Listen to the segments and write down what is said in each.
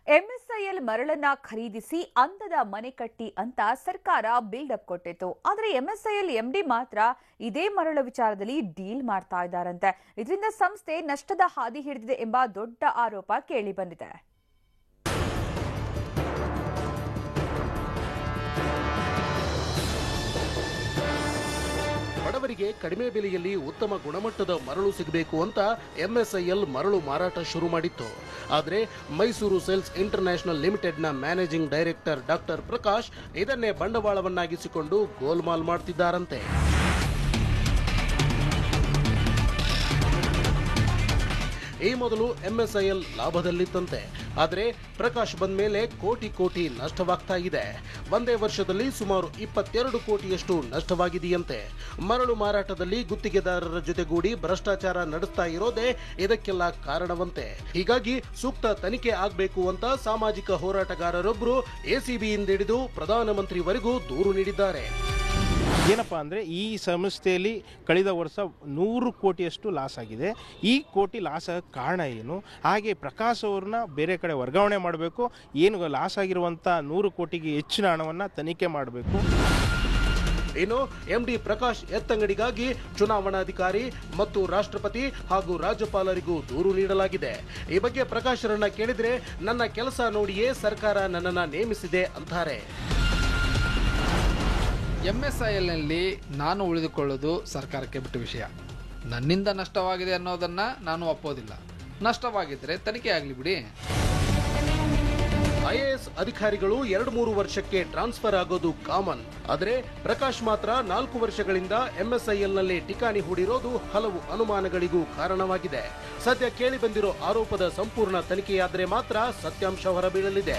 MSIL ಮರಳನ್ನ ಖರೀದಿಸಿ ಅಂದದ ಮನೆ ಕಟ್ಟಿ ಅಂತ ಸರ್ಕಾರ ಬಿಲ್ಡಪ್ ಕೊಟ್ಟಿತ್ತು. ಆದರೆ ಎಂಎಸ್ಐಎಲ್ ಎಂಡಿ ಮಾತ್ರ ಇದೇ ಮರಳು ವಿಚಾರದಲ್ಲಿ ಡೀಲ್ ಮಾಡ್ತಾ ಇದ್ದಾರಂತೆ. ಇದರಿಂದ ಸಂಸ್ಥೆ ನಷ್ಟದ ಹಾದಿ ಹಿಡಿದಿದೆ ಎಂಬ ದೊಡ್ಡ ಆರೋಪ ಕೇಳಿ ಬಂದಿದೆ. ಬಡವರಿಗೆ ಕಡಿಮೆ ಬೆಲೆಯಲ್ಲಿ ಉತ್ತಮ ಗುಣಮಟ್ಟದ ಮರಳು ಸಿಗಬೇಕು ಅಂತ ಎಂಎಸ್ಐಎಲ್ ಮರಳು ಮಾರಾಟ ಶುರು ಮಾಡಿತ್ತು. ಆದರೆ ಮೈಸೂರು ಸೇಲ್ಸ್ ಇಂಟರ್ನ್ಯಾಷನಲ್ ಲಿಮಿಟೆಡ್ನ ಮ್ಯಾನೇಜಿಂಗ್ ಡೈರೆಕ್ಟರ್ ಡಾಕ್ಟರ್ ಪ್ರಕಾಶ್ ಇದನ್ನೇ ಬಂಡವಾಳವನ್ನಾಗಿಸಿಕೊಂಡು ಗೋಲ್ಮಾಲ್ ಮಾಡ್ತಿದ್ದಾರಂತೆ. ಈ ಮೊದಲು ಎಂಎಸ್ಐಎಲ್ ಲಾಭದಲ್ಲಿತ್ತಂತೆ. ಆದರೆ ಪ್ರಕಾಶ್ ಬಂದ ಮೇಲೆ ಕೋಟಿ ನಷ್ಟವಾಗ್ತಾ ಇದೆ. ಒಂದೇ ವರ್ಷದಲ್ಲಿ ಸುಮಾರು 22 ಕೋಟಿಯಷ್ಟು ನಷ್ಟವಾಗಿದೆಯಂತೆ. ಮರಳು ಮಾರಾಟದಲ್ಲಿ ಗುತ್ತಿಗೆದಾರರ ಜೊತೆಗೂಡಿ ಭ್ರಷ್ಟಾಚಾರ ನಡೆಸ್ತಾ ಇರೋದೇ ಇದಕ್ಕೆಲ್ಲ ಕಾರಣವಂತೆ. ಹೀಗಾಗಿ ಸೂಕ್ತ ತನಿಖೆ ಆಗಬೇಕು ಅಂತ ಸಾಮಾಜಿಕ ಹೋರಾಟಗಾರರೊಬ್ಬರು ಎಸಿಬಿಯಿಂದ ಹಿಡಿದು ಪ್ರಧಾನಮಂತ್ರಿವರೆಗೂ ದೂರು ನೀಡಿದ್ದಾರೆ. ಏನಪ್ಪ ಅಂದರೆ ಈ ಸಂಸ್ಥೆಯಲ್ಲಿ ಕಳೆದ ವರ್ಷ 100 ಕೋಟಿಯಷ್ಟು ಲಾಸ್ ಆಗಿದೆ. ಈ ಕೋಟಿ ಲಾಸ್ ಆಗಕ್ಕೆ ಕಾರಣ ಏನು? ಹಾಗೆ ಪ್ರಕಾಶ್ ಅವ್ರನ್ನ ಬೇರೆ ಕಡೆ ವರ್ಗಾವಣೆ ಮಾಡಬೇಕು. ಏನು ಲಾಸ್ ಆಗಿರುವಂಥ 100 ಕೋಟಿಗೆ ಹೆಚ್ಚಿನ ಹಣವನ್ನು ತನಿಖೆ ಮಾಡಬೇಕು. ಇನ್ನು ಎಂಡಿ ಪ್ರಕಾಶ್ ಎತ್ತಂಗಡಿಗಾಗಿ ಚುನಾವಣಾಧಿಕಾರಿ ಮತ್ತು ರಾಷ್ಟ್ರಪತಿ ಹಾಗೂ ರಾಜ್ಯಪಾಲರಿಗೂ ದೂರು ನೀಡಲಾಗಿದೆ. ಈ ಬಗ್ಗೆ ಪ್ರಕಾಶ್ರನ್ನ ಕೇಳಿದ್ರೆ ನನ್ನ ಕೆಲಸ ನೋಡಿಯೇ ಸರ್ಕಾರ ನನ್ನನ್ನು ನೇಮಿಸಿದೆ ಅಂತಾರೆ. ಎಂಎಸ್ಐಎಲ್ನಲ್ಲಿ ನಾನು ಉಳಿದುಕೊಳ್ಳೋದು ಸರ್ಕಾರಕ್ಕೆ ಬಿಟ್ಟ ವಿಷಯ. ನನ್ನಿಂದ ನಷ್ಟವಾಗಿದೆ ಅನ್ನೋದನ್ನು ನಾನು ಒಪ್ಪೋದಿಲ್ಲ. ನಷ್ಟವಾಗಿದ್ದರೆ ತನಿಖೆ ಆಗಲಿ ಬಿಡಿ. ಐಎಎಸ್ ಅಧಿಕಾರಿಗಳು 2-3 ವರ್ಷಕ್ಕೆ ಟ್ರಾನ್ಸ್ಫರ್ ಆಗೋದು ಕಾಮನ್. ಆದರೆ ಪ್ರಕಾಶ್ ಮಾತ್ರ 4 ವರ್ಷಗಳಿಂದ ಎಂಎಸ್ಐಎಲ್ನಲ್ಲಿ ಠಿಕಾಣಿ ಹೂಡಿರೋದು ಹಲವು ಅನುಮಾನಗಳಿಗೂ ಕಾರಣವಾಗಿದೆ. ಸದ್ಯ ಕೇಳಿ ಬಂದಿರೋ ಆರೋಪದ ಸಂಪೂರ್ಣ ತನಿಖೆಯಾದರೆ ಮಾತ್ರ ಸತ್ಯಾಂಶ ಹೊರಬೀಳಲಿದೆ.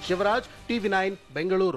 ಶಿವರಾಜ್, ಟಿವಿ9 ಬೆಂಗಳೂರು.